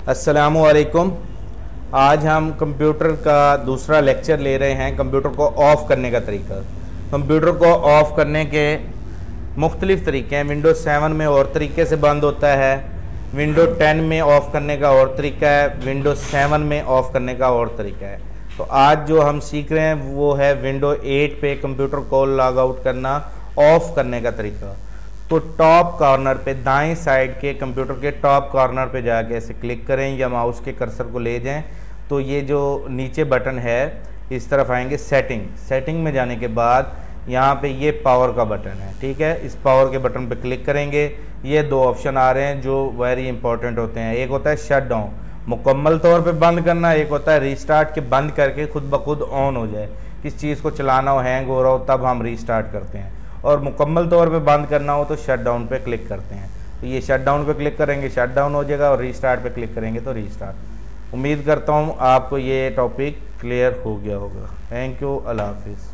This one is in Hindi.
अस्सलामुअलैकुम। आज हम कंप्यूटर का दूसरा लेक्चर ले रहे हैं, कंप्यूटर को ऑफ़ करने का तरीका। कंप्यूटर को ऑफ़ करने के मुख्तलिफ़ तरीके हैं। विंडो 7 में और तरीके से बंद होता है, विंडो 10 में ऑफ़ करने का और तरीका है, विंडो 7 में ऑफ़ करने का और तरीका है। तो आज जो हम सीख रहे हैं वो है विंडो 8 पे कंप्यूटर को लॉग आउट करना, ऑफ़ करने का तरीका। तो टॉप कॉर्नर पे दाएं साइड के कंप्यूटर के टॉप कॉर्नर पे जाके ऐसे क्लिक करें या माउस के कर्सर को ले जाएं तो ये जो नीचे बटन है इस तरफ आएंगे। सेटिंग में जाने के बाद यहाँ पे ये पावर का बटन है, ठीक है। इस पावर के बटन पे क्लिक करेंगे, ये दो ऑप्शन आ रहे हैं जो वेरी इंपॉर्टेंट होते हैं। एक होता है शट डाउन, मुकम्मल तौर पे बंद करना। एक होता है रीस्टार्ट, के बंद करके खुद ब खुद ऑन हो जाए। किस चीज़ को चलाना हो, हैंग हो रहा हो, तब हम रीस्टार्ट करते हैं। और मुकम्मल तौर पे बंद करना हो तो शट डाउन पे क्लिक करते हैं। तो ये शट डाउन पे क्लिक करेंगे, शट डाउन हो जाएगा, और रीस्टार्ट पे क्लिक करेंगे तो रीस्टार्ट। उम्मीद करता हूँ आपको ये टॉपिक क्लियर हो गया होगा। थैंक यू, अल्लाह हाफिज़।